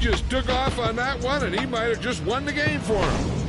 just took off on that one, and he might have just won the game for him.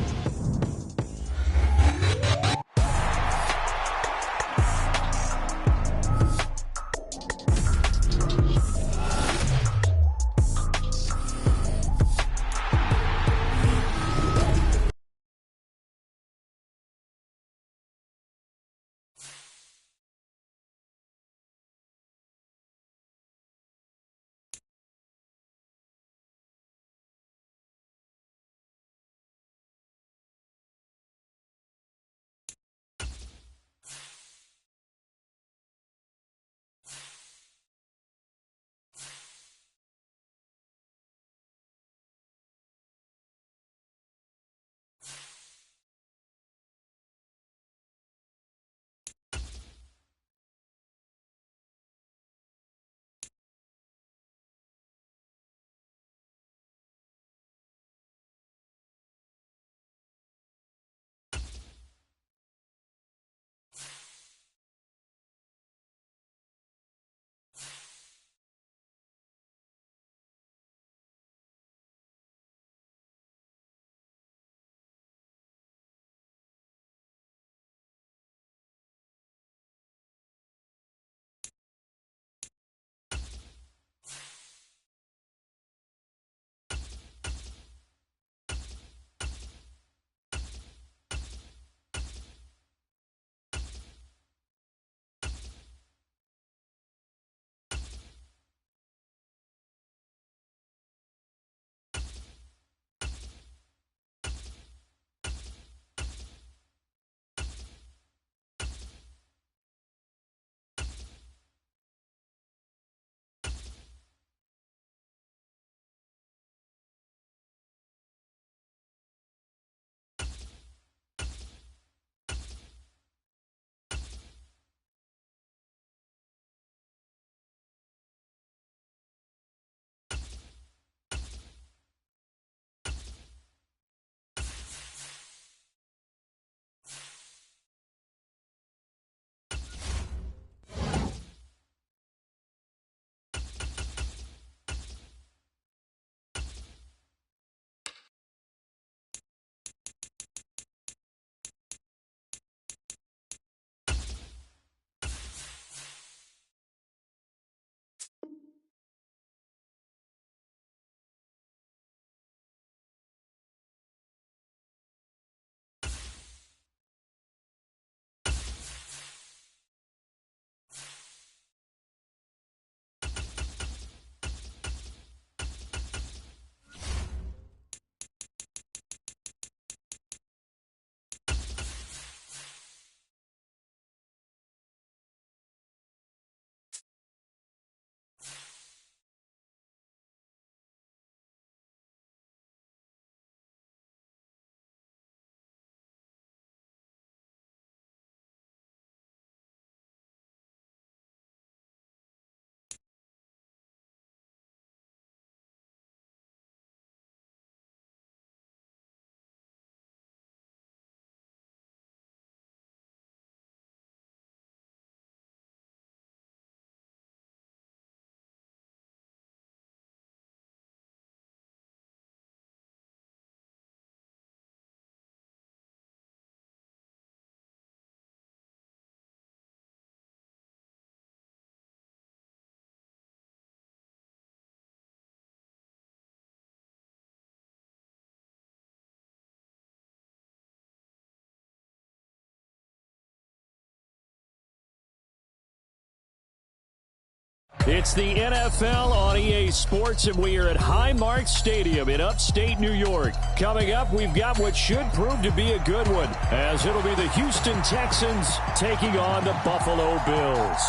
It's the NFL on EA Sports, and we are at Highmark Stadium in upstate New York. Coming up, we've got what should prove to be a good one, as it'll be the Houston Texans taking on the Buffalo Bills.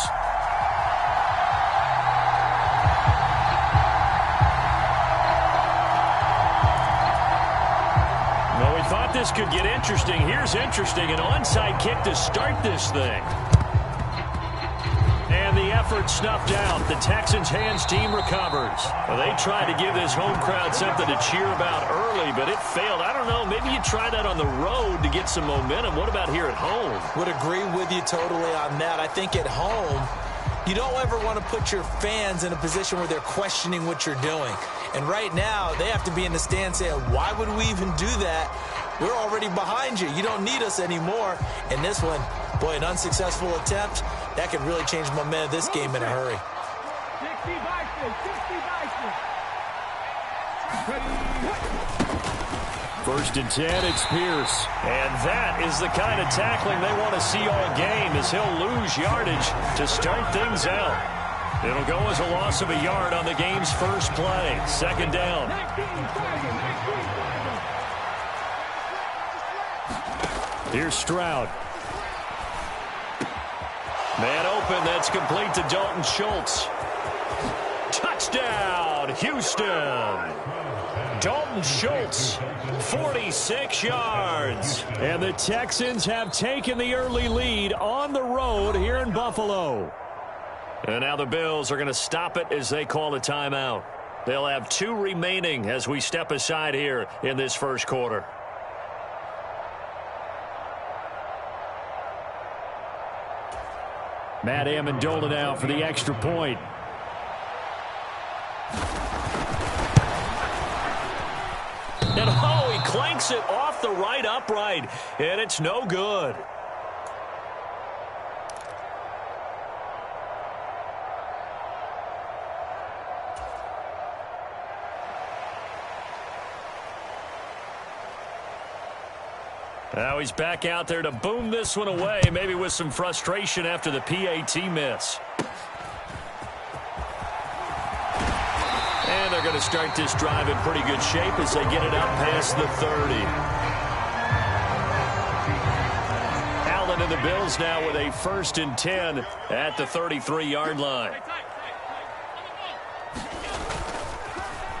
Well, we thought this could get interesting. Here's interesting, an onside kick to start this thing. And the effort snuffed out. The Texans' hands team recovers. Well, they tried to give this home crowd something to cheer about early, but it failed. I don't know. Maybe you try that on the road to get some momentum. What about here at home? Would agree with you totally on that. I think at home, You don't ever want to put your fans in a position where they're questioning what you're doing. And right now, they have to be in the stand saying, why would we even do that? We're already behind you. You don't need us anymore. And this one, boy, an unsuccessful attempt, that could really change the momentum of this game in a hurry. 1st and 10, it's Pierce. And that is the kind of tackling they want to see all game, as he'll lose yardage to start things out. It'll go as a loss of a yard on the game's first play. 2nd down. Here's Stroud. Man open, that's complete to Dalton Schultz. Touchdown, Houston. Dalton Schultz, 46 yards. And the Texans have taken the early lead on the road here in Buffalo. And now the Bills are going to stop it as they call a timeout. They'll have 2 remaining as we step aside here in this first quarter. Matt Amendola now for the extra point. And oh, he clanks it off the right upright, and it's no good. Now he's back out there to boom this one away, maybe with some frustration after the PAT miss. And they're going to start this drive in pretty good shape as they get it up past the 30. Allen and the Bills now with a 1st and 10 at the 33-yard line.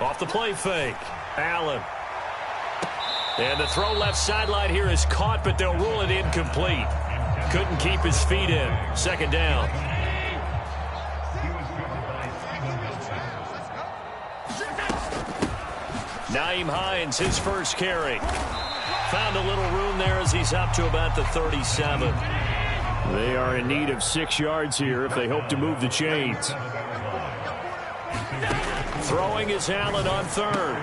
Off the play fake, Allen. And the throw left sideline here is caught, but they'll rule it incomplete. Couldn't keep his feet in. 2nd down. Nyheim Hines, his first carry. Found a little room there as he's up to about the 37. They are in need of 6 yards here if they hope to move the chains. Throwing is Allen on 3rd.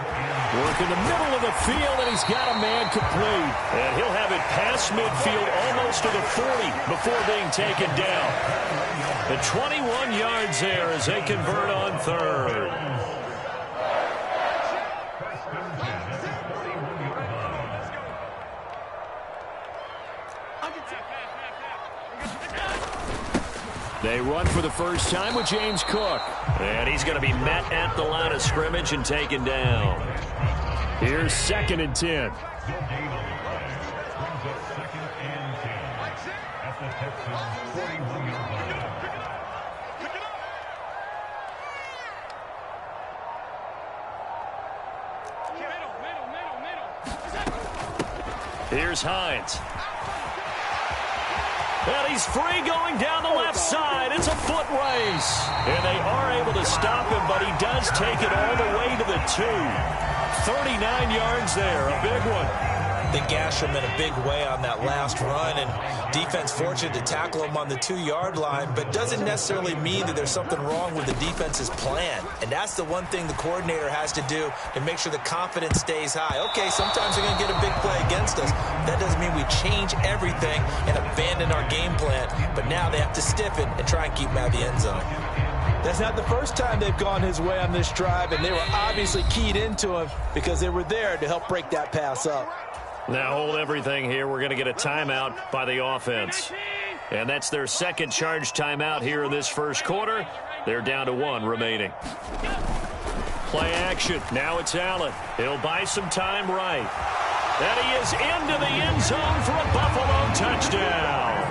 Work in the middle of the field, and he's got a man complete. And he'll have it past midfield almost to the 40 before being taken down. The 21 yards there as they convert on 3rd. They run for the first time with James Cook. And he's going to be met at the line of scrimmage and taken down. Here's 2nd and 10. Here's Hines. And he's free going down the left side. It's a foot race. And they are able to stop him, but he does take it all the way to the 2. 39 yards there, a big one. They gash him in a big way on that last run, and defense fortunate to tackle him on the 2-yard line, but doesn't necessarily mean that there's something wrong with the defense's plan. And that's the one thing the coordinator has to do to make sure the confidence stays high. Okay, sometimes they're going to get a big play against us. That doesn't mean we change everything and abandon our game plan, but now they have to stiffen and try and keep him out of the end zone. That's not the first time they've gone his way on this drive, and they were obviously keyed into him because they were there to help break that pass up. Now hold everything here. We're going to get a timeout by the offense. And that's their second charge timeout here in this first quarter. They're down to 1 remaining. Play action. Now it's Allen. He'll buy some time right. And he is into the end zone for a Buffalo touchdown.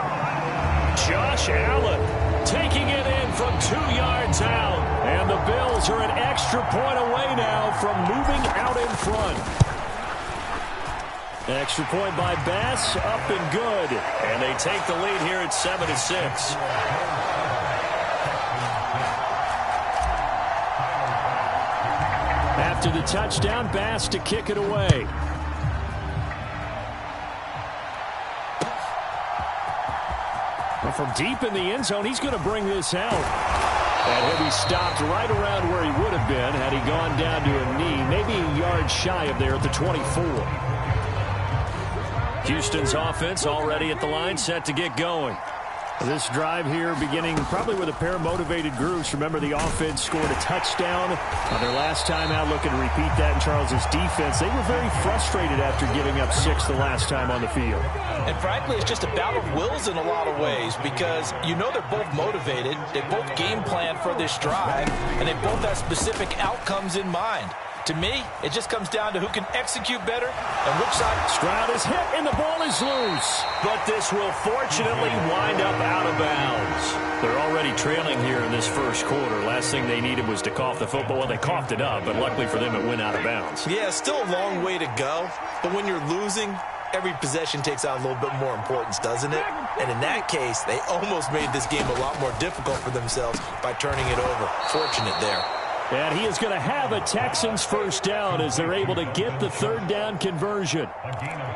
Josh Allen taking it in from 2 yards out. And the Bills are an extra point away now from moving out in front. Extra point by Bass, up and good. And they take the lead here at 7-6. After the touchdown, Bass to kick it away. Well, from deep in the end zone, he's going to bring this out. And he'll be stopped right around where he would have been had he gone down to a knee, maybe a yard shy of there at the 24. Houston's offense already at the line, set to get going. This drive here beginning probably with a pair of motivated groups. Remember, the offense scored a touchdown on their last time out. Looking to repeat that in Charles's defense. They were very frustrated after giving up 6 the last time on the field. And frankly, it's just a battle of wills in a lot of ways because you know they're both motivated. They both game plan for this drive, and they both have specific outcomes in mind. To me, it just comes down to who can execute better and which side. Stroud is hit, and the ball is loose. But this will fortunately wind up out of bounds. They're already trailing here in this first quarter. Last thing they needed was to cough the football. Well, they coughed it up, but luckily for them, it went out of bounds. Yeah, still a long way to go. But when you're losing, every possession takes on a little bit more importance, doesn't it? And in that case, they almost made this game a lot more difficult for themselves by turning it over. Fortunate there. And he is going to have a Texans first down as they're able to get the third down conversion.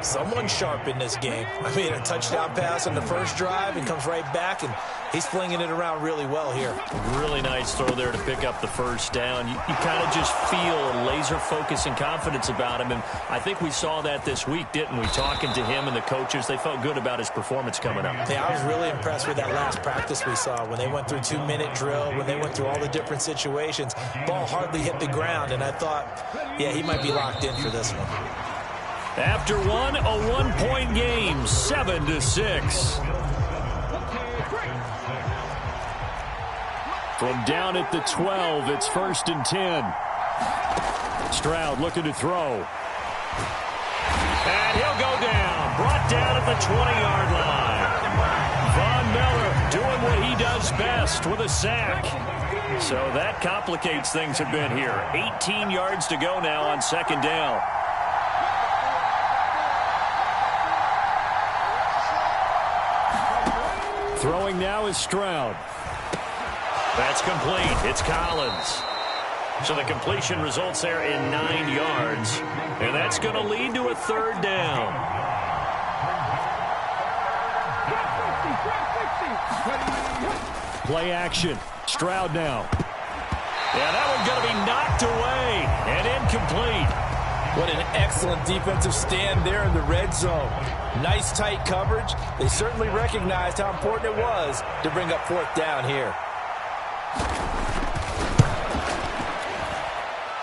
Someone sharp in this game. I mean, a touchdown pass on the first drive and comes right back, and he's flinging it around really well here. Really nice throw there to pick up the first down. You kind of just feel a laser focus and confidence about him, and I think we saw that this week, didn't we? Talking to him and the coaches, they felt good about his performance coming up. Yeah, I was really impressed with that last practice we saw when they went through 2-minute drill, when they went through all the different situations. Ball hardly hit the ground, and I thought, yeah, he might be locked in for this one. After one, a 1-point game, 7-6. From down at the 12, it's 1st and 10. Stroud looking to throw. And he'll go down. Brought down at the 20-yard line. Von Miller doing what he does best with a sack. So that complicates things a bit here. 18 yards to go now on 2nd down. Throwing now is Stroud. That's complete. It's Collins. So the completion results there in 9 yards. And that's going to lead to a 3rd down. Play action. Stroud now. Yeah, that one's going to be knocked away and incomplete. What an excellent defensive stand there in the red zone. Nice tight coverage. They certainly recognized how important it was to bring up 4th down here.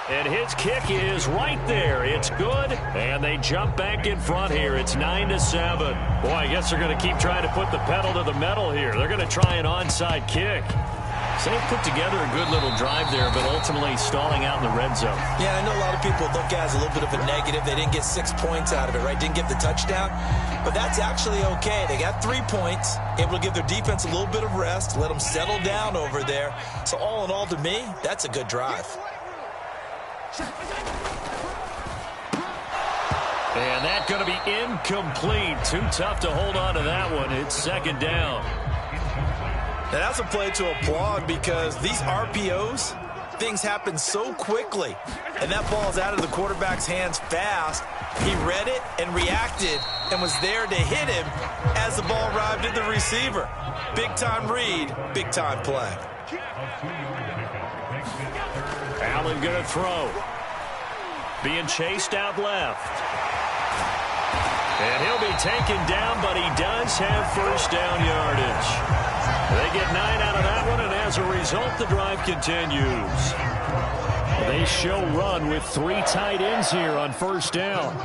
And his kick is right there. It's good, and they jump back in front here. It's 9-7. Boy, I guess they're going to keep trying to put the pedal to the metal here. They're going to try an onside kick. So they put together a good little drive there, but ultimately stalling out in the red zone. Yeah, I know a lot of people look at it as a little bit of a negative. They didn't get 6 points out of it, right? Didn't get the touchdown. But that's actually okay. They got 3 points, able to give their defense a little bit of rest, let them settle down over there. So all in all, to me, that's a good drive. And that's going to be incomplete. Too tough to hold on to that one. It's 2nd down. Now that's a play to applaud because these RPOs, things happen so quickly. And that ball's out of the quarterback's hands fast. He read it and reacted and was there to hit him as the ball arrived at the receiver. Big-time read, big-time play. Allen going to throw. Being chased out left. And he'll be taken down, but he does have 1st down yardage. They get 9 out of that one, and as a result, the drive continues. They show run with 3 tight ends here on 1st down.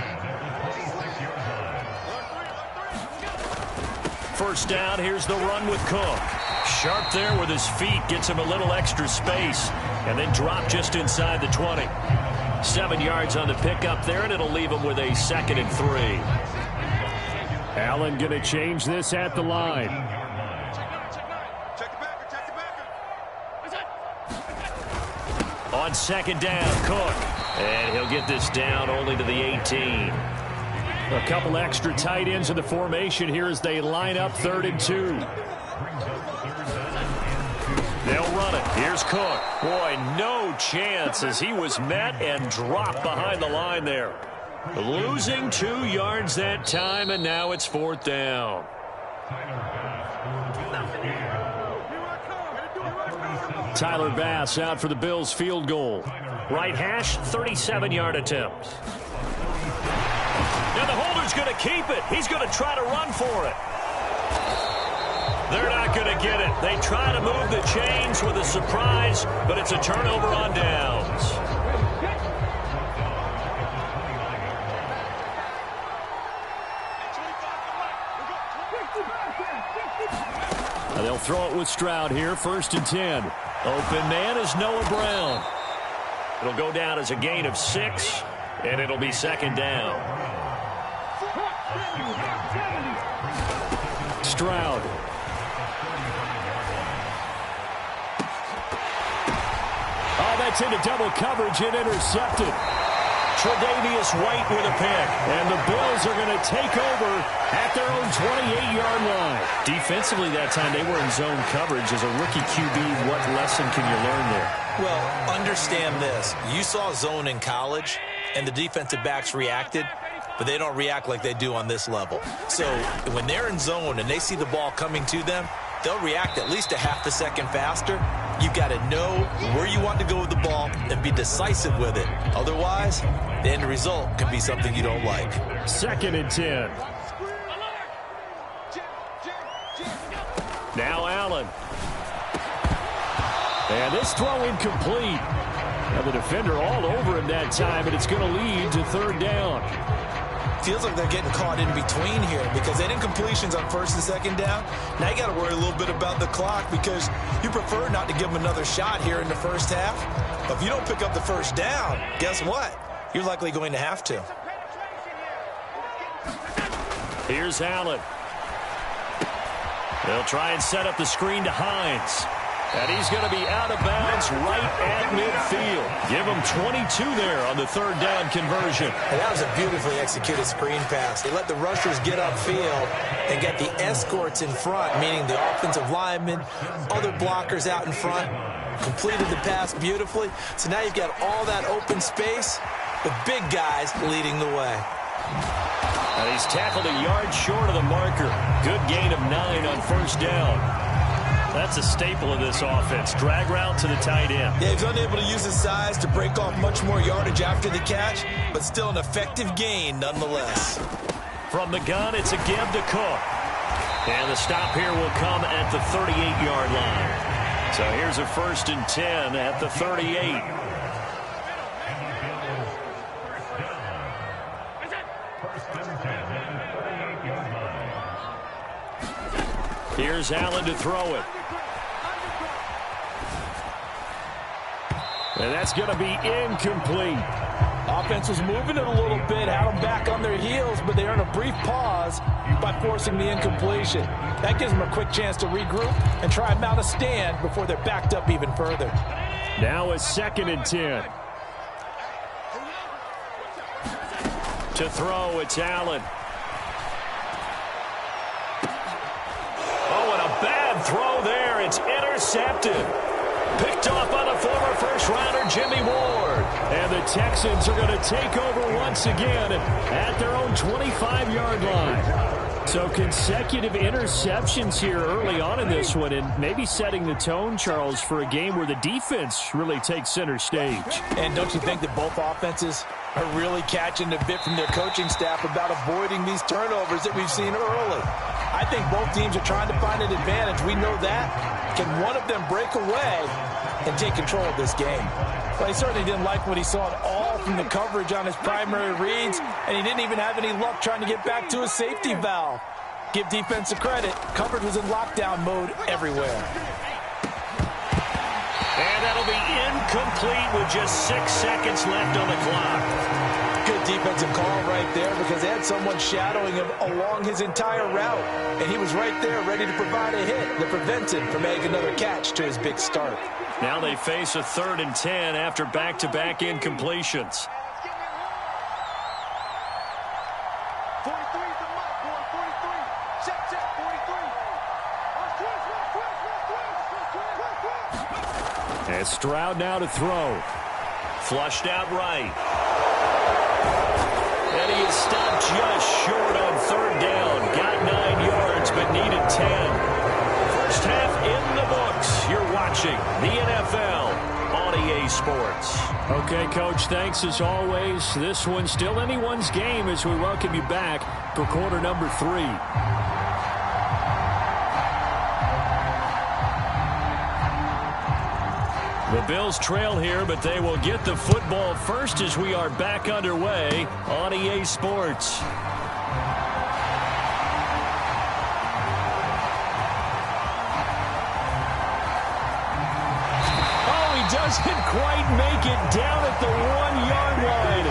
1st down, here's the run with Cook. Sharp there with his feet, gets him a little extra space, and then drop just inside the 20. 7 yards on the pickup there, and it'll leave him with a 2nd and 3. Allen going to change this at the line. On 2nd down, Cook. And he'll get this down only to the 18. A couple extra tight ends in the formation here as they line up 3rd and 2. They'll run it. Here's Cook. Boy, no chance as he was met and dropped behind the line there. Losing 2 yards that time, and now it's 4th down. Tyler Bass out for the Bills field goal. Right hash, 37-yard attempt. Now the holder's going to keep it. He's going to try to run for it. They're not going to get it. They try to move the chains with a surprise, but it's a turnover on downs. They'll throw it with Stroud here, 1st and 10. Open man is Noah Brown. It'll go down as a gain of 6, and it'll be 2nd down. Stroud. Oh, that's into double coverage and intercepted. Tre'Davious White with a pick. And the Bills are going to take over at their own 28-yard line. Defensively that time, they were in zone coverage. As a rookie QB, what lesson can you learn there? Well, understand this. You saw zone in college, and the defensive backs reacted, but they don't react like they do on this level. So when they're in zone and they see the ball coming to them, they'll react at least a half a second faster. You've got to know where you want to go with the ball and be decisive with it. Otherwise, the end result could be something you don't like. 2nd and 10. Now Allen. And this throw incomplete. Now the defender all over him that time, and it's going to lead to 3rd down. Feels like they're getting caught in between here because they didn't incompletions on 1st and 2nd down. Now you got to worry a little bit about the clock because you prefer not to give them another shot here in the 1st half. But if you don't pick up the 1st down, guess what? You're likely going to have to. Here's Allen. They'll try and set up the screen to Hines. And he's going to be out of bounds right at midfield. Give him 22 there on the 3rd down conversion. And that was a beautifully executed screen pass. They let the rushers get upfield and get the escorts in front, meaning the offensive linemen, other blockers out in front, completed the pass beautifully. So now you've got all that open space with big guys leading the way. And he's tackled a yard short of the marker. Good gain of 9 on 1st down. That's a staple of this offense. Drag route to the tight end. Yeah, he's unable to use his size to break off much more yardage after the catch, but still an effective gain nonetheless. From the gun, it's a give to Cook. And the stop here will come at the 38-yard line. So here's a 1st and 10 at the 38. Here's Allen to throw it. And that's going to be incomplete. Offense was moving it a little bit, had them back on their heels, but they earned a brief pause by forcing the incompletion. That gives them a quick chance to regroup and try and mount a stand before they're backed up even further. Now a 2nd and 10. To throw, it's Allen. Oh, and a bad throw there. It's intercepted. Picked off by the former first-rounder, Jimmy Ward. And the Texans are going to take over once again at their own 25-yard line. So consecutive interceptions here early on in this one, and maybe setting the tone, Charles, for a game where the defense really takes center stage. And don't you think that both offenses are really catching a bit from their coaching staff about avoiding these turnovers that we've seen early? I think both teams are trying to find an advantage. We know that. Can one of them break away and take control of this game? Well, he certainly didn't like what he saw at all from the coverage on his primary reads, and he didn't even have any luck trying to get back to his safety valve. Give defensive credit. Coverage was in lockdown mode everywhere. And that'll be incomplete with just 6 seconds left on the clock. Good defensive call right there because they had someone shadowing him along his entire route, and he was right there ready to provide a hit that prevents him from making another catch to his big start. Now they face a 3rd and 10 after back-to-back incompletions. And Stroud now to throw. Flushed out right. And he is stopped just short on 3rd down. Got 9 yards, but needed Sports. Okay, Coach, thanks as always. This one's still anyone's game as we welcome you back for quarter number 3. The Bills trail here, but they will get the football first as we are back underway on EA Sports. Doesn't quite make it down at the 1-yard line.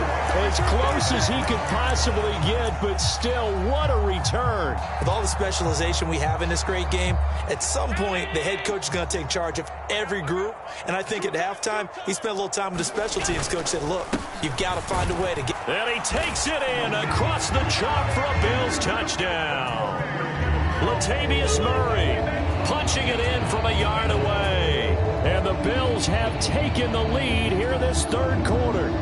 As close as he could possibly get, but still, what a return. With all the specialization we have in this great game, at some point, the head coach is going to take charge of every group. And I think at halftime, he spent a little time with the special teams coach, said, look, you've got to find a way to get. And he takes it in across the chalk for a Bills touchdown. Latavius Murray punching it in from a yard away. And the Bills have taken the lead here this third quarter.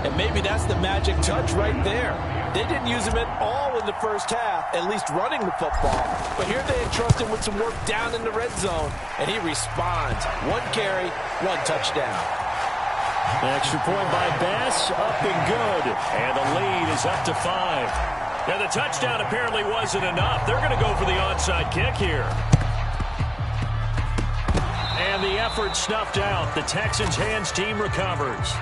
And maybe that's the magic touch right there. They didn't use him at all in the first half, at least running the football. But here they entrust him with some work down in the red zone, and he responds. 1 carry, 1 touchdown. An extra point by Bass, up and good. And the lead is up to 5. And the touchdown apparently wasn't enough. They're going to go for the onside kick here. And the effort snuffed out. The Texans' hands team recovers.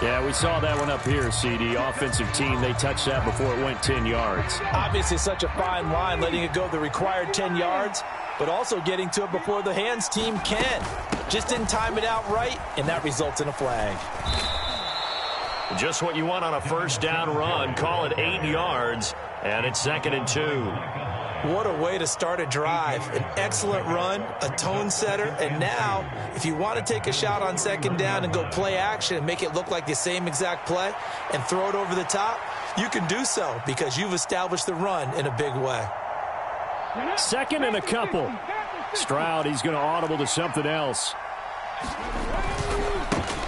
Yeah, we saw that one up here, CD. Offensive team, they touched that before it went 10 yards. Obviously such a fine line, letting it go the required 10 yards, but also getting to it before the hands team can. Just didn't time it out right, and that results in a flag. Just what you want on a first down run. Call it 8 yards, and it's 2nd and 2. What a way to start a drive. An excellent run, a tone setter, and now, if you want to take a shot on 2nd down and go play action and make it look like the same exact play and throw it over the top, you can do so because you've established the run in a big way. 2nd and a couple. Stroud, he's going to audible to something else.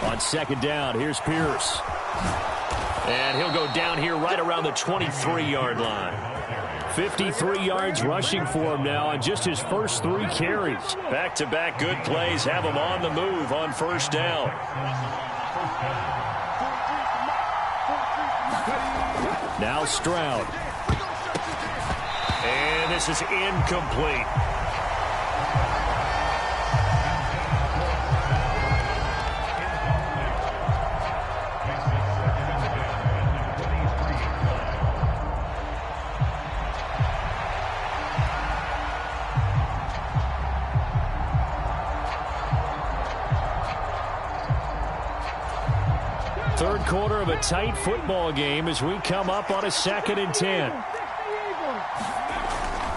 On 2nd down, here's Pierce. And he'll go down here right around the 23-yard line. 53 yards rushing for him now on just his first 3 carries. Back-to-back good plays have him on the move on first down. Now Stroud. And this is incomplete. Third quarter of a tight football game as we come up on a 2nd and 10.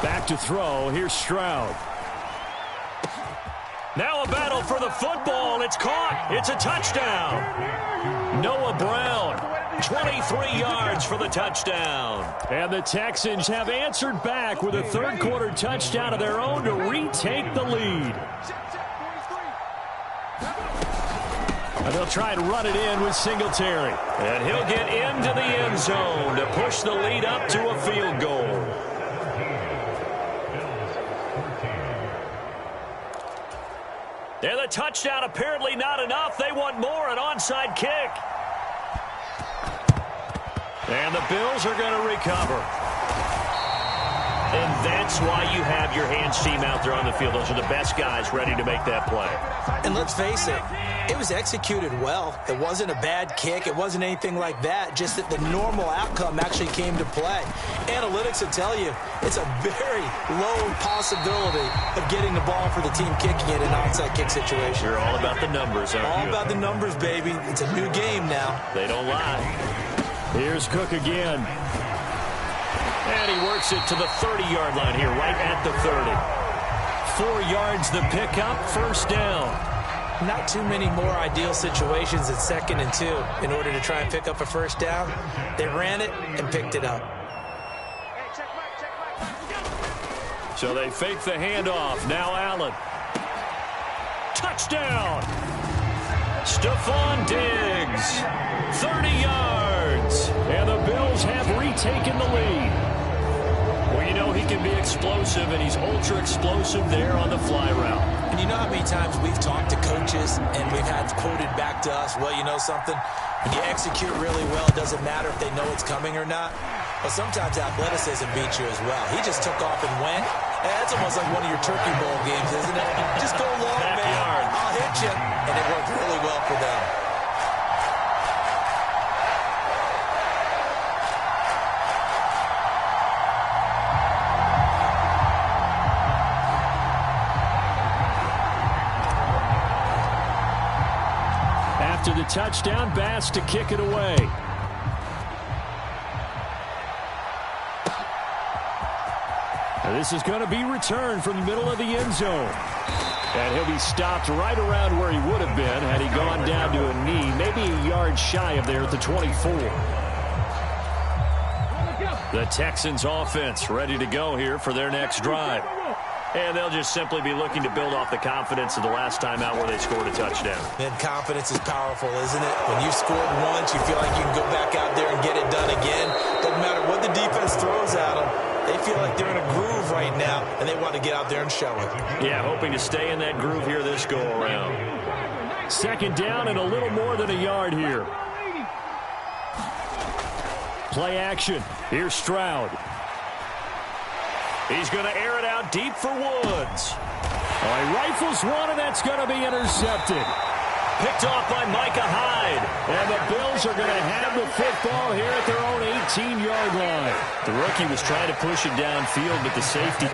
Back to throw. Here's Stroud. Now a battle for the football. It's caught. It's a touchdown. Noah Brown, 23 yards for the touchdown. And the Texans have answered back with a third quarter touchdown of their own to retake the lead. And they'll try and run it in with Singletary. And he'll get into the end zone to push the lead up to a field goal. And the touchdown apparently not enough. They want more, an onside kick. And the Bills are going to recover. And that's why you have your hands team out there on the field. Those are the best guys ready to make that play. And let's face it, it was executed well. It wasn't a bad kick. It wasn't anything like that. Just that the normal outcome actually came to play. Analytics will tell you it's a very low possibility of getting the ball for the team kicking it in an onside kick situation. You're all about the numbers, aren't you? All about the numbers, baby. It's a new game now. They don't lie. Here's Cook again. And he works it to the 30-yard line here, right at the 30. 4 yards the pickup, first down. Not too many more ideal situations at 2nd and 2 in order to try and pick up a first down. They ran it and picked it up. So they fake the handoff. Now Allen. Touchdown! Stephon Diggs. 30 yards. And the Bills have retaken the lead. Well, you know he can be explosive, and he's ultra-explosive there on the fly route. And you know how many times we've talked to coaches and we've had quoted back to us, well, you know something? When you execute really well, it doesn't matter if they know it's coming or not. But sometimes athleticism beats you as well. He just took off and went. And that's almost like one of your Turkey Bowl games, isn't it? Just go long, man. I'll hit you. And it worked really well for them. After the touchdown, Bass to kick it away. Now this is going to be returned from the middle of the end zone. And he'll be stopped right around where he would have been had he gone down to a knee, maybe a yard shy of there at the 24. The Texans offense ready to go here for their next drive. And they'll just simply be looking to build off the confidence of the last time out where they scored a touchdown. And confidence is powerful, isn't it? When you've scored once, you feel like you can go back out there and get it done again. Doesn't matter what the defense throws at them. They feel like they're in a groove right now, and they want to get out there and show it. Yeah, hoping to stay in that groove here this go-around. Second down and a little more than a yard here. Play action. Here's Stroud. He's going to air it out deep for Woods. Oh, he rifles one, and that's going to be intercepted. Picked off by Micah Hyde. And the Bills are going to have the football here at their own 18-yard line. The rookie was trying to push it downfield, but the safety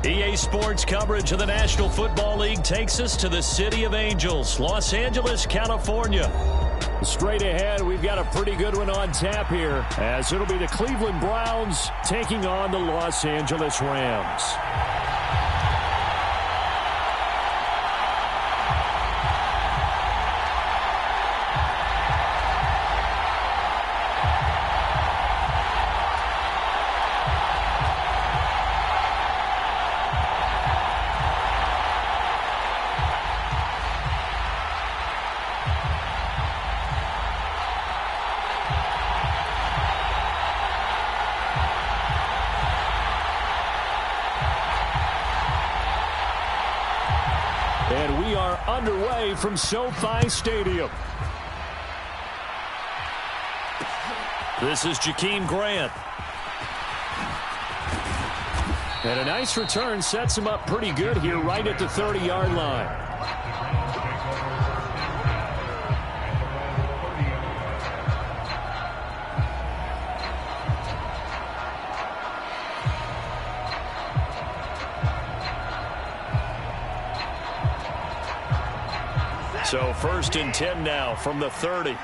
EA Sports coverage of the National Football League takes us to the City of Angels, Los Angeles, California. Straight ahead, we've got a pretty good one on tap here, as it'll be the Cleveland Browns taking on the Los Angeles Rams. And we are underway from SoFi Stadium. This is Jakeem Grant. And a nice return sets him up pretty good here right at the 30-yard line. So 1st and 10 now from the 30. A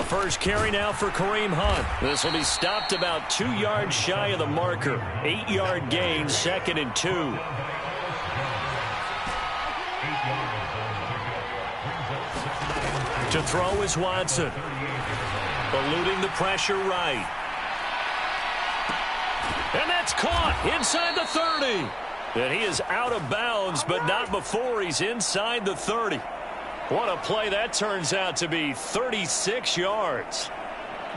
first carry now for Kareem Hunt. This will be stopped about 2 yards shy of the marker. 8-yard gain, 2nd and 2. To throw is Watson. Eluding the pressure right. And that's caught inside the 30. And he is out of bounds, but not before he's inside the 30. What a play that turns out to be, 36 yards.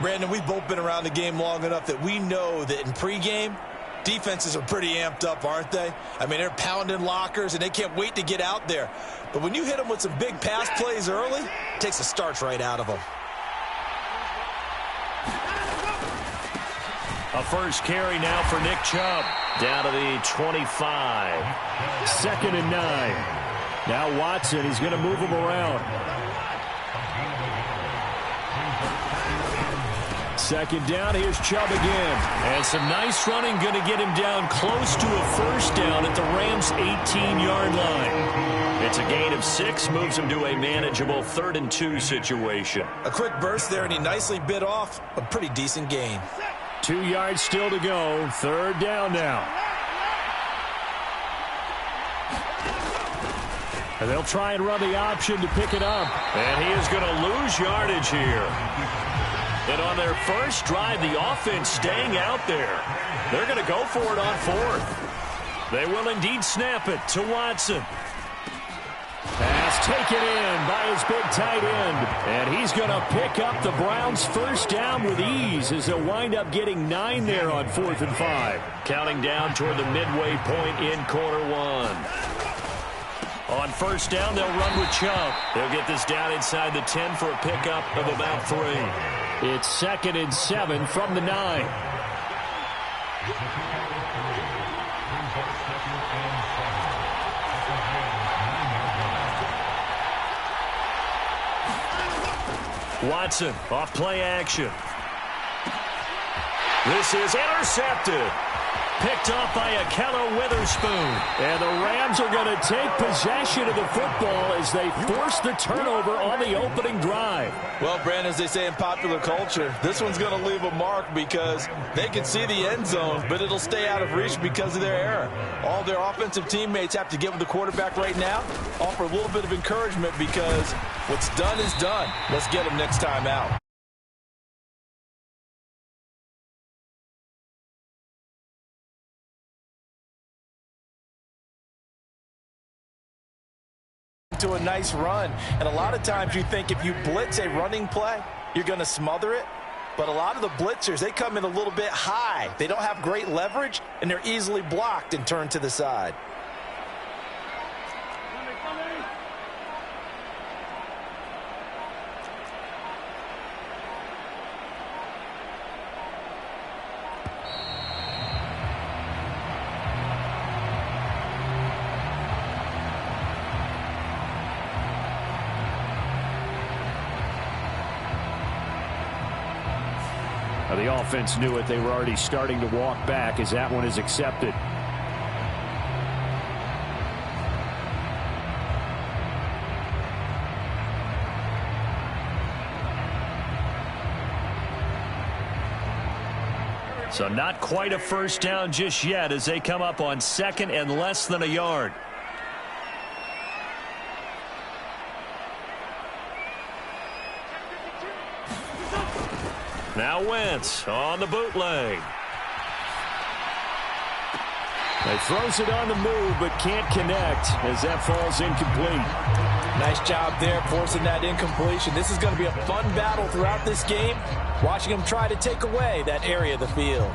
Brandon, we've both been around the game long enough that we know that in pregame, defenses are pretty amped up, aren't they? I mean, they're pounding lockers, and they can't wait to get out there. But when you hit them with some big pass plays early, it takes the starch right out of them. A first carry now for Nick Chubb. Down to the 25. 2nd and 9. Now Watson, he's going to move him around. 2nd down, here's Chubb again. And some nice running, going to get him down close to a first down at the Rams' 18-yard line. It's a gain of 6, moves him to a manageable 3rd and 2 situation. A quick burst there, and he nicely bit off a pretty decent gain. 2 yards still to go. 3rd down now. And they'll try and run the option to pick it up. And he is going to lose yardage here. And on their first drive, the offense staying out there. They're going to go for it on 4th. They will indeed snap it to Watson. Pass taken in by his big tight end. And he's going to pick up the Browns' first down with ease as they'll wind up getting 9 there on 4th and 5. Counting down toward the midway point in quarter 1. On first down, they'll run with Chubb. They'll get this down inside the 10 for a pickup of about 3. It's 2nd and 7 from the 9. Watson off play action. This is intercepted. Picked off by Akello Witherspoon. And the Rams are going to take possession of the football as they force the turnover on the opening drive. Well, Brandon, as they say in popular culture, this one's going to leave a mark because they can see the end zone, but it'll stay out of reach because of their error. All their offensive teammates have to get with the quarterback right now, offer a little bit of encouragement because what's done is done. Let's get them next time out. To a nice run, and a lot of times you think if you blitz a running play, you're going to smother it, but a lot of the blitzers, they come in a little bit high. They don't have great leverage, and they're easily blocked and turned to the side. The offense knew it. They were already starting to walk back as that one is accepted. So not quite a first down just yet as they come up on second and less than a yard. Now Wentz on the bootleg. He throws it on the move but can't connect as that falls incomplete. Nice job there forcing that incompletion. This is going to be a fun battle throughout this game. Watching him try to take away that area of the field.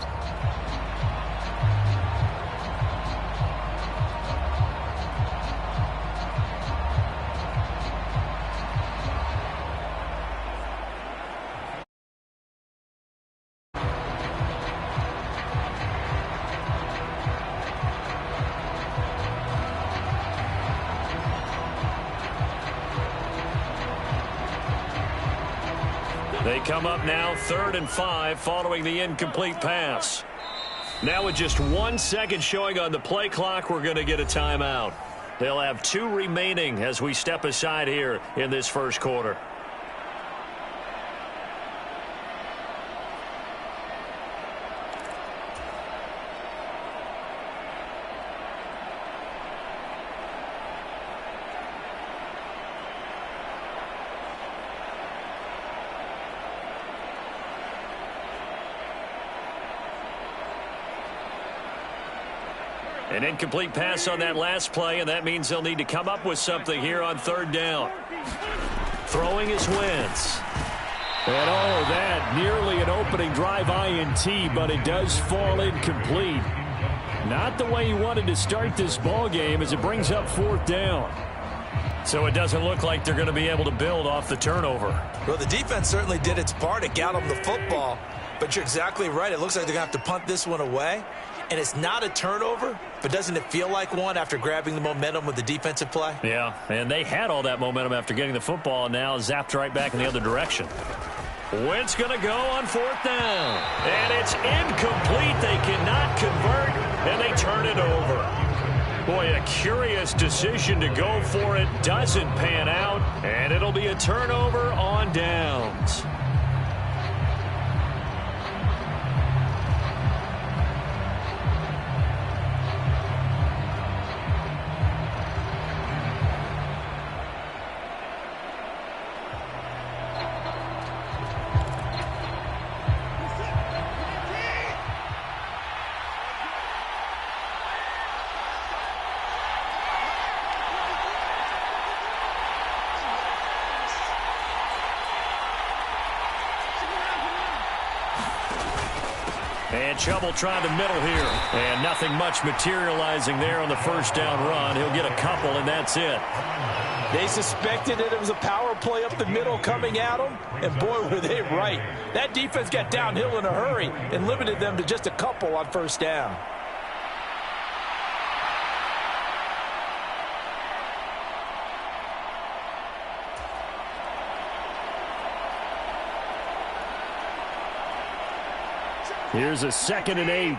They come up now 3rd and 5 following the incomplete pass. Now with just 1 second showing on the play clock, we're going to get a timeout. They'll have 2 remaining as we step aside here in this first quarter. An incomplete pass on that last play, and that means they'll need to come up with something here on 3rd down. Throwing is Wentz. And oh, that nearly an opening drive INT, but it does fall incomplete. Not the way you wanted to start this ball game as it brings up 4th down. So it doesn't look like they're going to be able to build off the turnover. Well, the defense certainly did its part to got them the football, but you're exactly right. It looks like they're going to have to punt this one away. And it's not a turnover, but doesn't it feel like one after grabbing the momentum with the defensive play? Yeah, and they had all that momentum after getting the football, and now zapped right back in the other direction. Wentz going to go on 4th down. And it's incomplete. They cannot convert, and they turn it over. Boy, a curious decision to go for it. Doesn't pan out, and it'll be a turnover on downs. And trouble trying to middle here. And nothing much materializing there on the first down run. He'll get a couple, and that's it. They suspected that it was a power play up the middle coming at them, and boy, were they right. That defense got downhill in a hurry and limited them to just a couple on first down. Here's a 2nd and 8.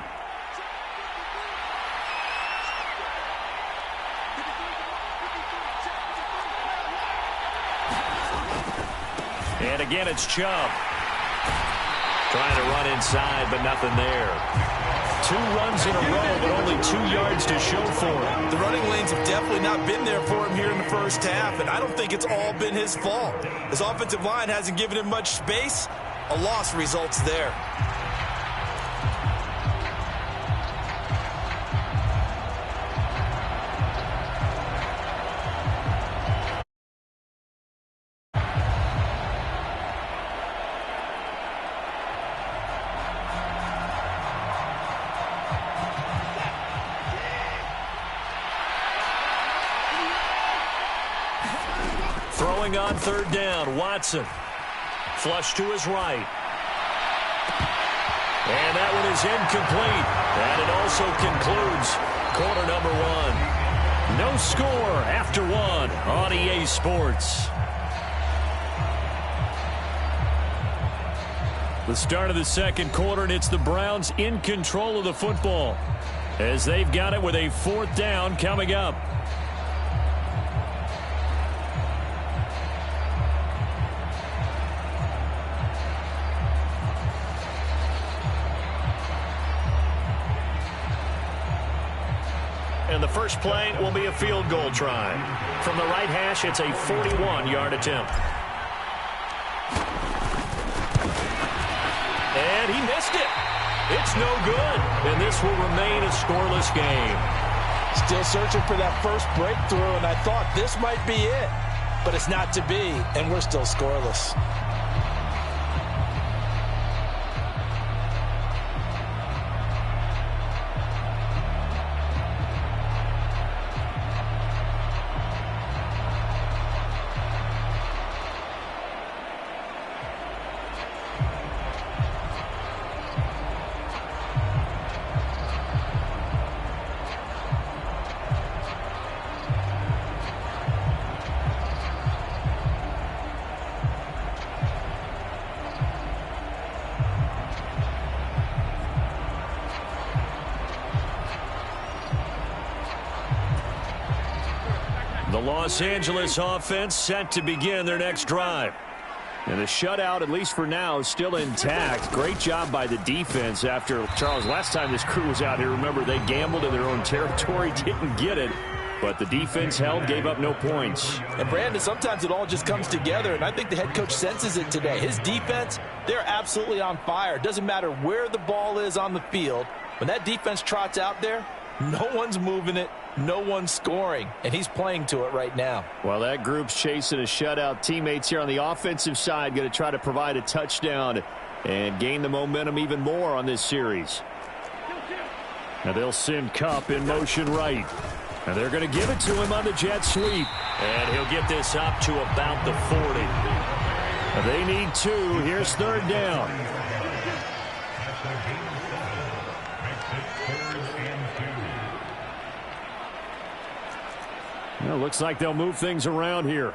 And again, it's Chubb. Trying to run inside, but nothing there. 2 runs in a row, but only 2 yards to show for it. The running lanes have definitely not been there for him here in the first half, and I don't think it's all been his fault. His offensive line hasn't given him much space. A loss results there. Throwing on 3rd down, Watson. Flush to his right. And that one is incomplete. And it also concludes quarter number 1. No score after 1 on EA Sports. The start of the second quarter, and it's the Browns in control of the football as they've got it with a 4th down coming up. And the first play will be a field goal try. From the right hash, it's a 41-yard attempt. And he missed it. It's no good. And this will remain a scoreless game. Still searching for that first breakthrough, and I thought this might be it. But it's not to be, and we're still scoreless. The Los Angeles offense set to begin their next drive. And the shutout, at least for now, is still intact. Great job by the defense after, Charles, last time this crew was out here, remember, they gambled in their own territory, didn't get it. But the defense held, gave up no points. And, Brandon, sometimes it all just comes together, and I think the head coach senses it today. His defense, they're absolutely on fire. It doesn't matter where the ball is on the field. When that defense trots out there, no one's moving it. No one's scoring, and he's playing to it right now. Well, that group's chasing a shutout. Teammates here on the offensive side going to try to provide a touchdown and gain the momentum even more on this series. Now they'll send Kupp in motion right. And they're going to give it to him on the jet sweep. And he'll get this up to about the 40. They need 2. Here's 3rd down. Well, looks like they'll move things around here.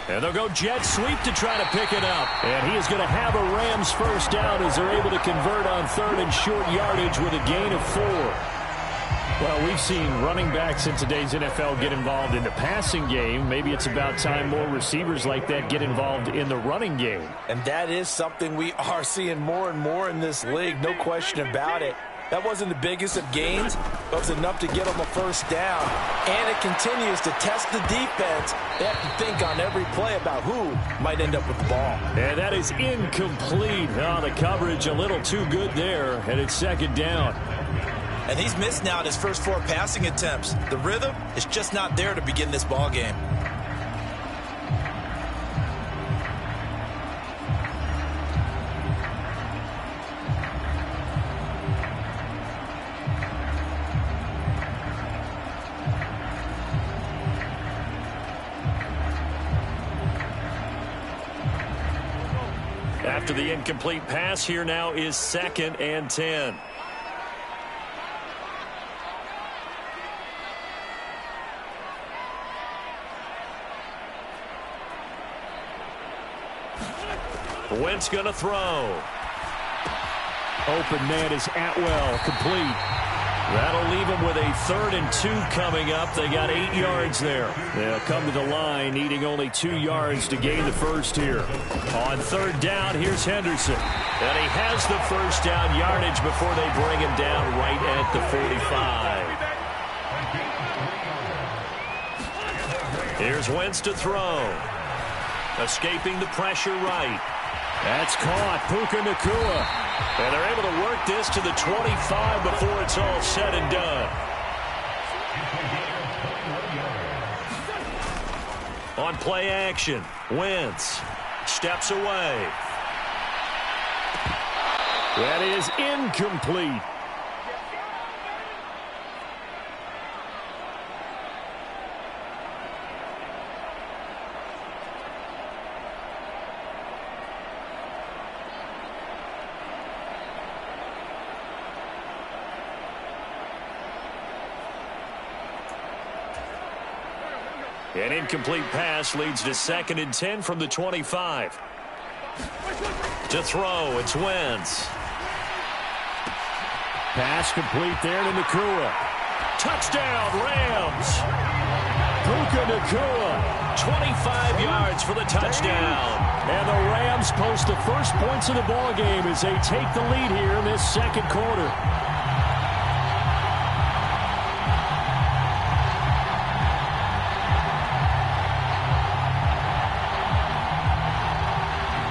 And they'll go jet sweep to try to pick it up. And he is going to have a Rams first down as they're able to convert on 3rd and short yardage with a gain of 4. Well, we've seen running backs in today's NFL get involved in the passing game. Maybe it's about time more receivers like that get involved in the running game. And that is something we are seeing more and more in this league, no question about it. That wasn't the biggest of gains, but it was enough to get them a first down. And it continues to test the defense. They have to think on every play about who might end up with the ball. And that is incomplete. Oh, the coverage a little too good there, and it's 2nd down. And he's missed now in his first 4 passing attempts. The rhythm is just not there to begin this ball game. After the incomplete pass, here now is 2nd and 10. Wentz going to throw. Open man is Atwell, complete. That'll leave them with a 3rd and 2 coming up. They got 8 yards there. They'll come to the line, needing only 2 yards to gain the first here. On 3rd down, here's Henderson. And he has the first down yardage before they bring him down right at the 45. Here's Wentz to throw. Escaping the pressure right. That's caught. Puka Nacua. And they're able to work this to the 25 before it's all said and done. On play action, Wentz steps away. That is incomplete. An incomplete pass leads to 2nd and 10 from the 25. To throw, it's Wentz. Pass complete there to Nakua. Touchdown, Rams. Puka Nakua. 25 yards for the touchdown. And the Rams post the first points of the ball game as they take the lead here in this second quarter.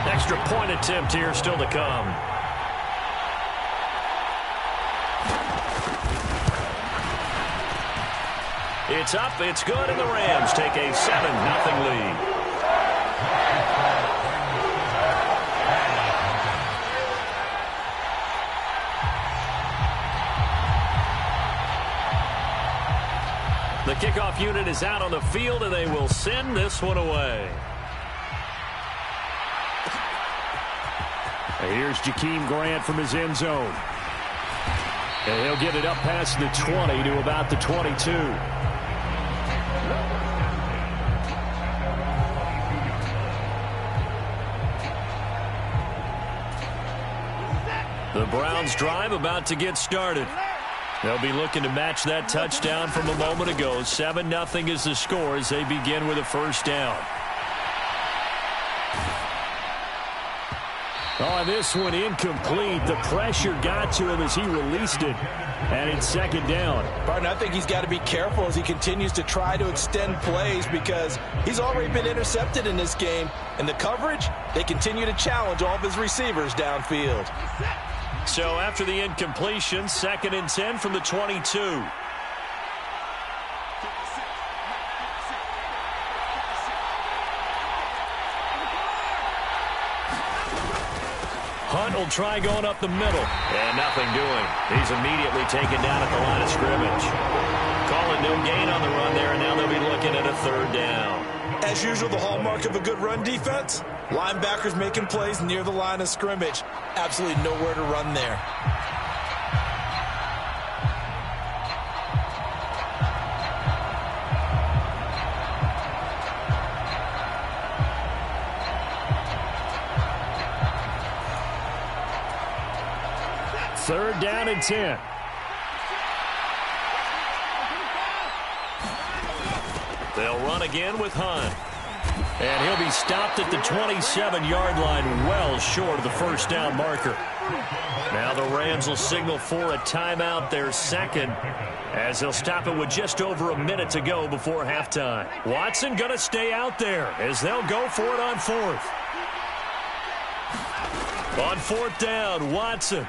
Extra point attempt here still to come. It's up, it's good, and the Rams take a 7-0 lead. The kickoff unit is out on the field, and they will send this one away. Here's Jakeem Grant from his end zone. And he'll get it up past the 20 to about the 22. The Browns drive about to get started. They'll be looking to match that touchdown from a moment ago. 7-0 is the score as they begin with a first down. Oh, this one incomplete. The pressure got to him as he released it. And it's second down. Partner, I think he's got to be careful as he continues to try to extend plays because he's already been intercepted in this game. And the coverage, they continue to challenge all of his receivers downfield. So after the incompletion, 2nd and 10 from the 22. Hunt will try going up the middle. And nothing doing. He's immediately taken down at the line of scrimmage. Calling no gain on the run there, and now they'll be looking at a 3rd down. As usual, the hallmark of a good run defense, linebackers making plays near the line of scrimmage. Absolutely nowhere to run there. Third down and 10. They'll run again with Hunt. And he'll be stopped at the 27-yard line, well short of the first down marker. Now the Rams will signal for a timeout, their second, as they'll stop it with just over a minute to go before halftime. Watson going to stay out there as they'll go for it on 4th. On 4th down, Watson.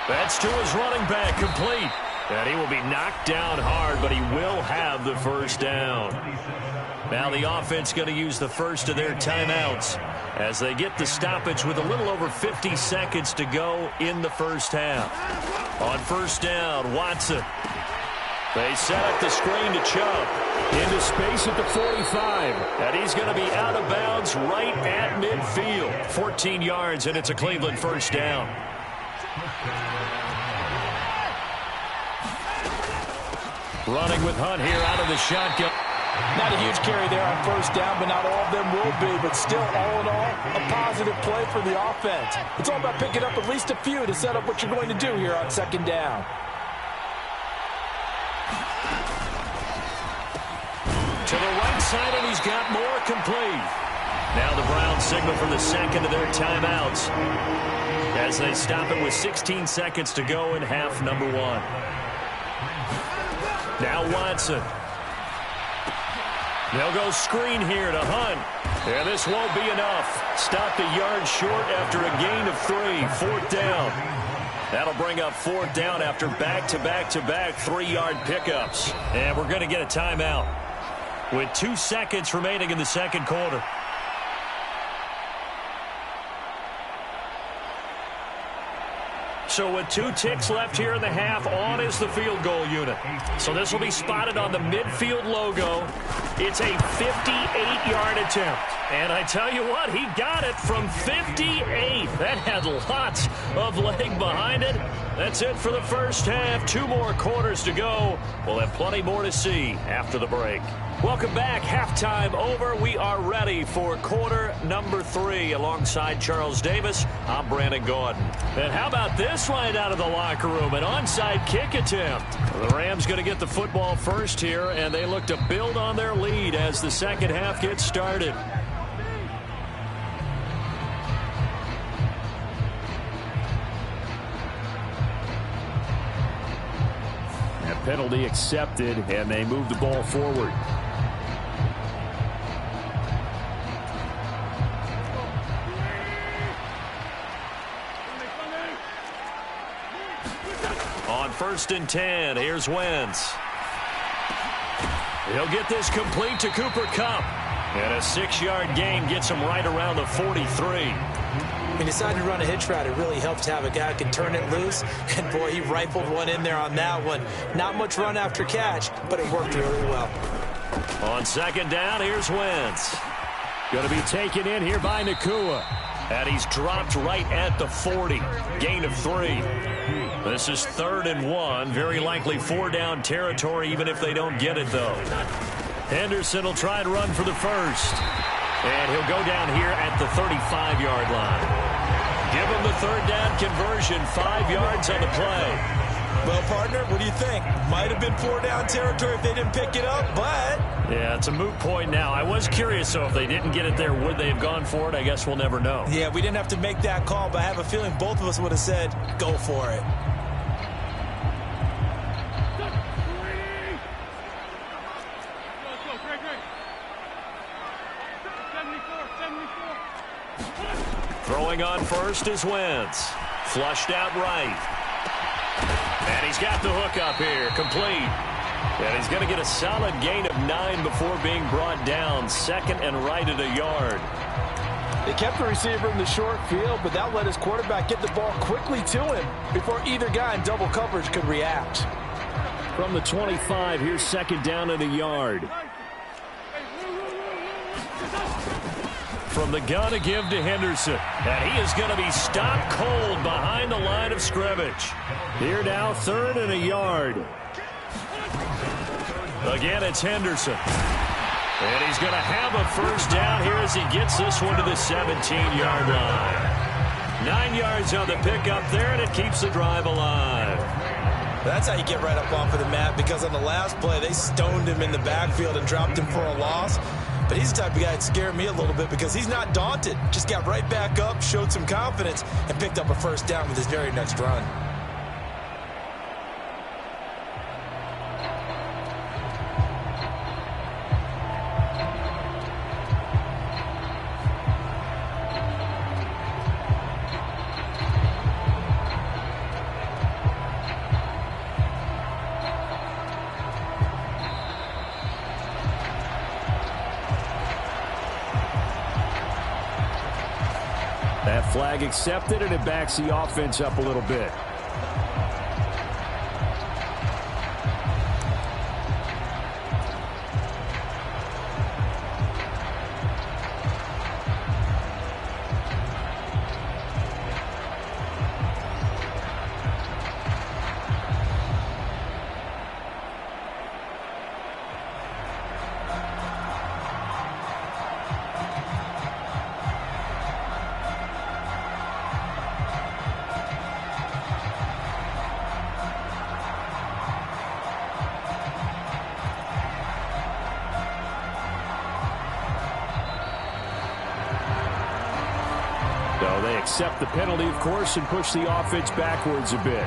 That's to his running back, complete. And he will be knocked down hard, but he will have the first down. Now the offense going to use the first of their timeouts as they get the stoppage with a little over 50 seconds to go in the first half. On 1st down, Watson. They set up the screen to Chubb. Into space at the 45. And he's going to be out of bounds right at midfield. 14 yards, and it's a Cleveland first down. Running with Hunt here out of the shotgun. Not a huge carry there on 1st down, but not all of them will be. But still, all in all, a positive play for the offense. It's all about picking up at least a few to set up what you're going to do here on 2nd down. To the right side, and he's got more, complete. Now the Browns signal for the second of their timeouts as they stop it with 16 seconds to go in half number 1. Now Watson. They'll go screen here to Hunt. And this won't be enough. Stopped a yard short after a gain of 3. 4th down. That'll bring up 4th down after back-to-back-to-back 3-yard pickups. And we're going to get a timeout with 2 seconds remaining in the second quarter. So with 2 ticks left here in the half, on is the field goal unit. So this will be spotted on the midfield logo. It's a 58-yard attempt. And I tell you what, he got it from 58. That had lots of leg behind it. That's it for the first half. 2 more quarters to go. We'll have plenty more to see after the break. Welcome back. Halftime over. We are ready for quarter number 3. Alongside Charles Davis, I'm Brandon Gordon. And how about this right out of the locker room? An onside kick attempt. The Rams going to get the football first here, and they look to build on their lead as the second half gets started. That penalty accepted, and they move the ball forward. On 1st and 10, here's Wentz. He'll get this complete to Cooper Kupp. And a 6-yard gain gets him right around the 43. He decided to run a hitch route. It really helps to have a guy who can turn it loose. And, boy, he rifled one in there on that one. Not much run after catch, but it worked really well. On 2nd down, here's Wentz. Going to be taken in here by Nakua. And he's dropped right at the 40. Gain of 3. This is 3rd and 1. Very likely 4-down territory, even if they don't get it, though. Henderson will try and run for the first. And he'll go down here at the 35-yard line. Give him the 3rd down conversion. 5 yards on the play. Well, partner, what do you think? Might have been 4-down territory if they didn't pick it up, but... Yeah, it's a moot point now. I was curious, so if they didn't get it there, would they have gone for it? I guess we'll never know. Yeah, we didn't have to make that call, but I have a feeling both of us would have said, go for it. Throwing on first is Wentz. Flushed out right. And he's got the hook up here. Complete. And he's going to get a solid gain of 9 before being brought down. 2nd and right at a yard. They kept the receiver in the short field, but that let his quarterback get the ball quickly to him before either guy in double coverage could react. From the 25, here's 2nd down at a yard. From the gun to give to Henderson. And he is going to be stopped cold behind the line of scrimmage. Here now, 3rd and a yard. Again, it's Henderson. And he's going to have a first down here as he gets this one to the 17-yard line. 9 yards on the pickup there, and it keeps the drive alive. That's how you get right up off of the mat, because on the last play, they stoned him in the backfield and dropped him for a loss. But he's the type of guy that scared me a little bit because he's not daunted. Just got right back up, showed some confidence, and picked up a first down with his very next run. That flag accepted, and it backs the offense up a little bit. So they accept the penalty, of course, and push the offense backwards a bit.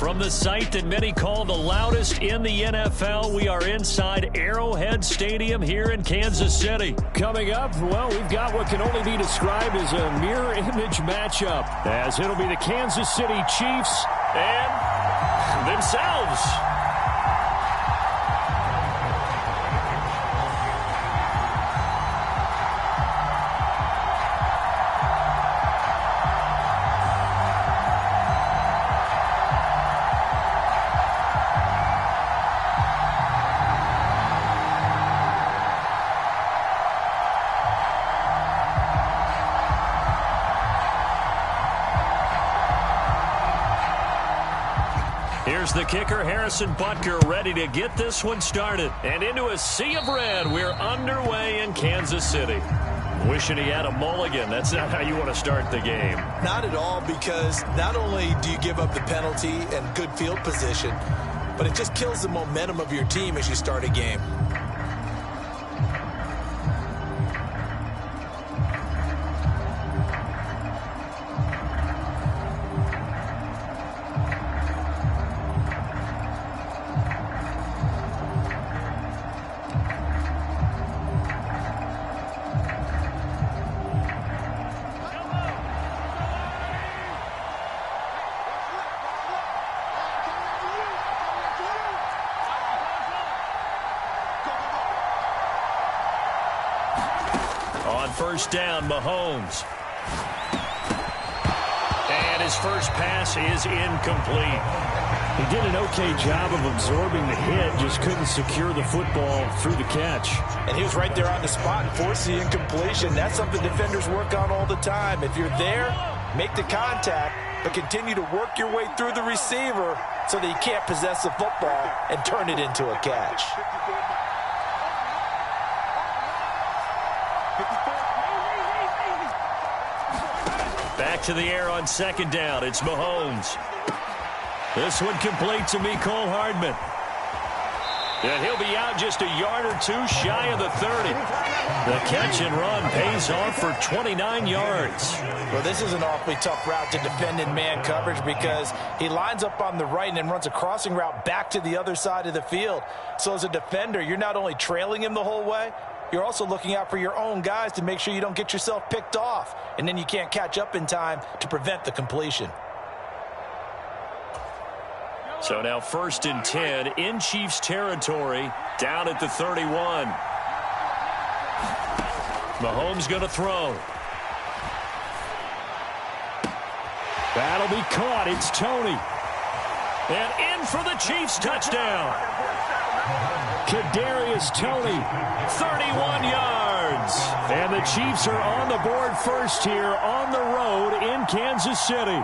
From the site that many call the loudest in the NFL, we are inside Arrowhead Stadium here in Kansas City. Coming up, well, we've got what can only be described as a mirror image matchup, as it'll be the Kansas City Chiefs and themselves. Here's the kicker, Harrison Butker, ready to get this one started. And into a sea of red, we're underway in Kansas City. Wishing he had a mulligan. That's not how you want to start the game. Not at all, because not only do you give up the penalty and good field position, but it just kills the momentum of your team as you start a game. On first down, Mahomes. And his first pass is incomplete. He did an okay job of absorbing the hit, just couldn't secure the football through the catch. And he was right there on the spot and forced the incompletion. That's something defenders work on all the time. If you're there, make the contact, but continue to work your way through the receiver so that he can't possess the football and turn it into a catch. Back to the air on second down. It's Mahomes. This one complete to Mecole Hardman. And he'll be out just a yard or two shy of the 30. The catch and run pays off for 29 yards. Well, this is an awfully tough route to defend in man coverage because he lines up on the right and then runs a crossing route back to the other side of the field. So as a defender, you're not only trailing him the whole way, you're also looking out for your own guys to make sure you don't get yourself picked off. And then you can't catch up in time to prevent the completion. So now 1st and 10 in Chiefs territory, down at the 31. Mahomes going to throw. That'll be caught. It's Tony. And in for the Chiefs touchdown. Kadarius Toney, 31 yards. And the Chiefs are on the board first here on the road in Kansas City.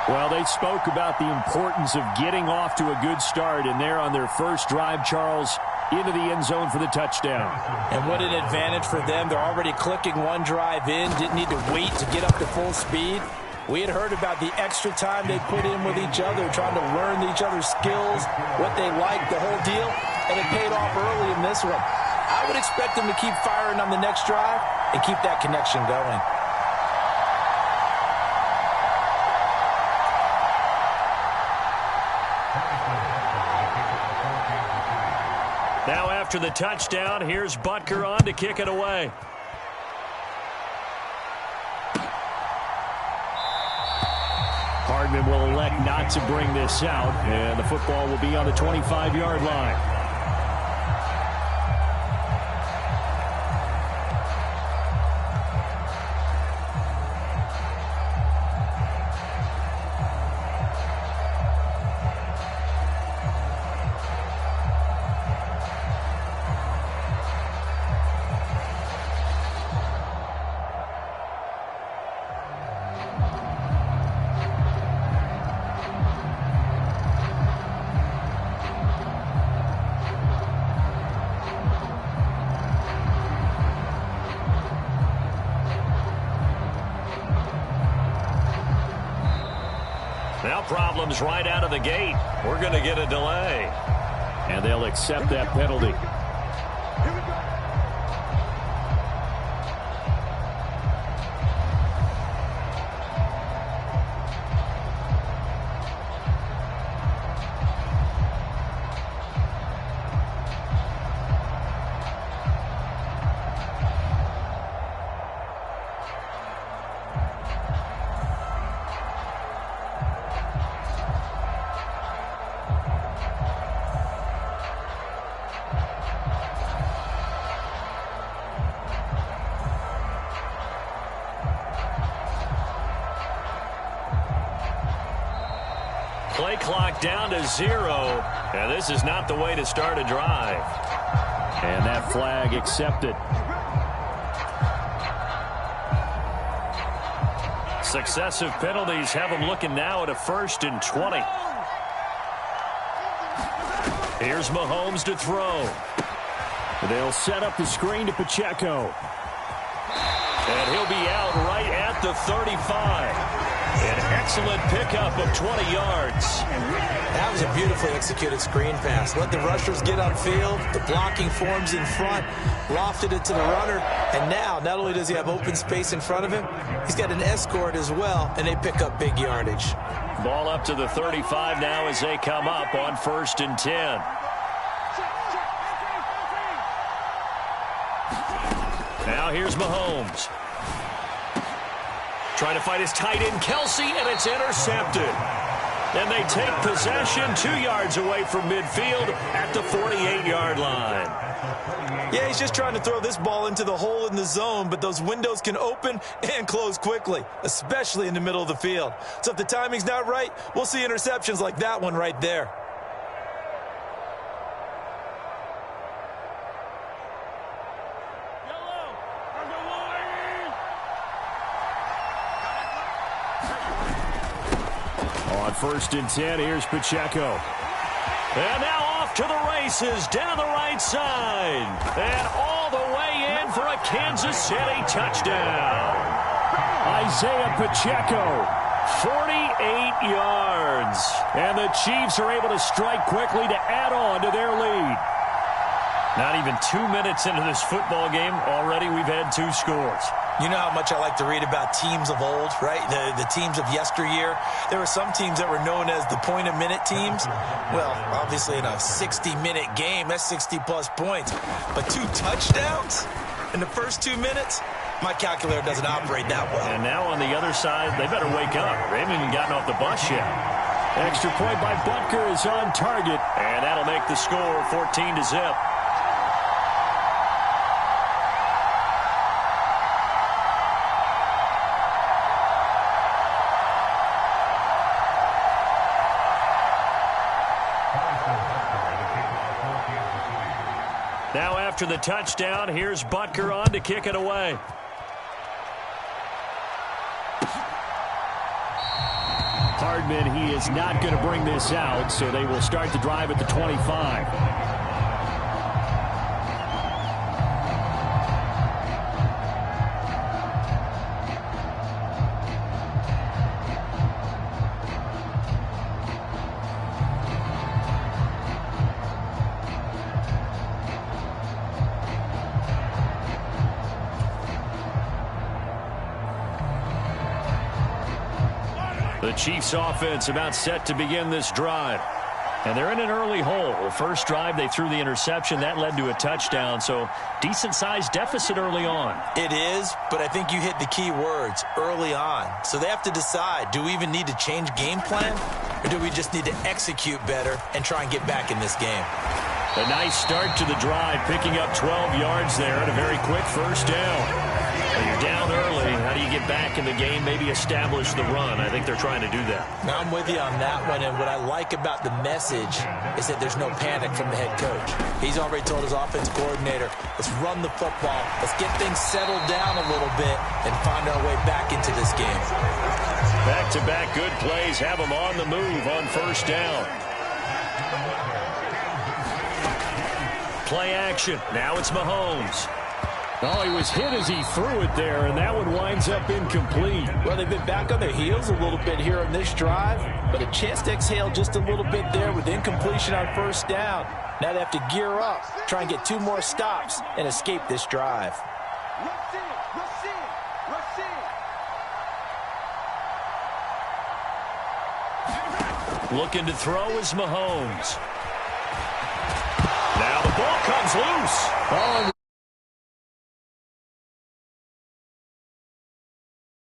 Well, they spoke about the importance of getting off to a good start, and they're on their first drive, Charles, into the end zone for the touchdown. And what an advantage for them. They're already clicking one drive in, didn't need to wait to get up to full speed. We had heard about the extra time they put in with each other, trying to learn each other's skills, what they like, the whole deal, and it paid off early in this one. I would expect them to keep firing on the next drive and keep that connection going. Now after the touchdown, here's Butker on to kick it away. Hardman will elect not to bring this out, and the football will be on the 25-yard line. Now problems right out of the gate. We're going to get a delay. And they'll accept that penalty. Play clock down to 0, and this is not the way to start a drive. And that flag accepted. Successive penalties have them looking now at a 1st and 20. Here's Mahomes to throw. They'll set up the screen to Pacheco. And he'll be out right at the 35. An excellent pickup of 20 yards. That was a beautifully executed screen pass. Let the rushers get upfield. The blocking forms in front. Lofted it to the runner. And now, not only does he have open space in front of him, he's got an escort as well, and they pick up big yardage. Ball up to the 35 now as they come up on 1st and 10. Now here's Mahomes. Trying to find his tight end, Kelsey, and it's intercepted. And they take possession 2 yards away from midfield at the 48-yard line. Yeah, he's just trying to throw this ball into the hole in the zone, but those windows can open and close quickly, especially in the middle of the field. So if the timing's not right, we'll see interceptions like that one right there. On 1st and 10, here's Pacheco. And now off to the races, down the right side. And all the way in for a Kansas City touchdown. Isaiah Pacheco, 48 yards. and the Chiefs are able to strike quickly to add on to their lead. Not even 2 minutes into this football game, already we've had 2 scores. You know how much I like to read about teams of old, right? The teams of yesteryear. There were some teams that were known as the point-a-minute teams. Well, obviously in a 60-minute game, that's 60-plus points. But 2 touchdowns in the first 2 minutes? My calculator doesn't operate that well. And now on the other side, they better wake up. They haven't even gotten off the bus yet. Extra point by Butker is on target. And that'll make the score 14-0. Now after the touchdown, here's Butker on to kick it away. Hardman, he is not going to bring this out, so they will start the drive at the 25. The Chiefs offense about set to begin this drive. And they're in an early hole. The first drive, they threw the interception. That led to a touchdown. So decent-sized deficit early on. It is, but I think you hit the key words, early on. So they have to decide, do we even need to change game plan? Or do we just need to execute better and try and get back in this game? A nice start to the drive, picking up 12 yards there and a very quick first down. When you're down early, how do you get back in the game, maybe establish the run? I think they're trying to do that. Now, I'm with you on that one, and what I like about the message is that there's no panic from the head coach. He's already told his offensive coordinator, let's run the football, let's get things settled down a little bit and find our way back into this game. Back-to-back good plays have them on the move on first down. Play action. Now it's Mahomes. Oh, he was hit as he threw it there, and that one winds up incomplete. Well, they've been back on their heels a little bit here on this drive, but a chance to exhale just a little bit there with incompletion on first down. Now they have to gear up, try and get 2 more stops, and escape this drive. Looking to throw is Mahomes. Now the